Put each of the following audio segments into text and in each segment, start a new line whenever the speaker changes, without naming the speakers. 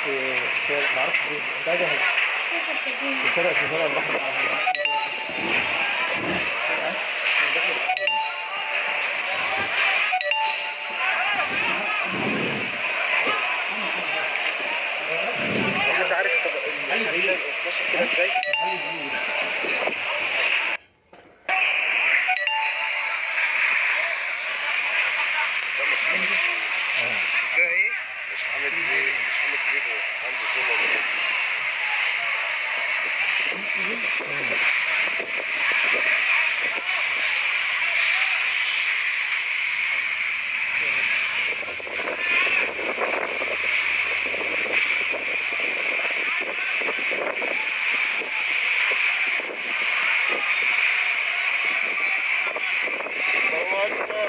في شارع معرفش فين، انت عايز حاجه في شارع اسمه شارع البحر الاحمر.
انت عارف المحل ده اتنشر كده ازاي؟ ده ايه؟ مش حامد زيت، مش حامد زيت، عنده صلة. الله أكبر،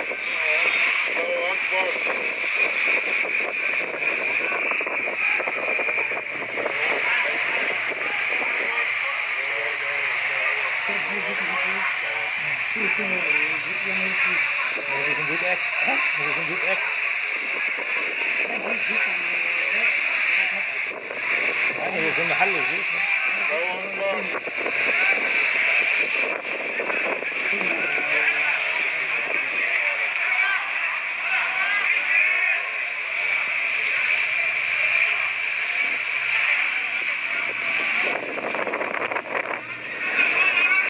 الله أكبر.
ممكن يكون زيت اكل، ممكن يكون زيت اكل. يعني يكون محل زيت.
الله أكبر.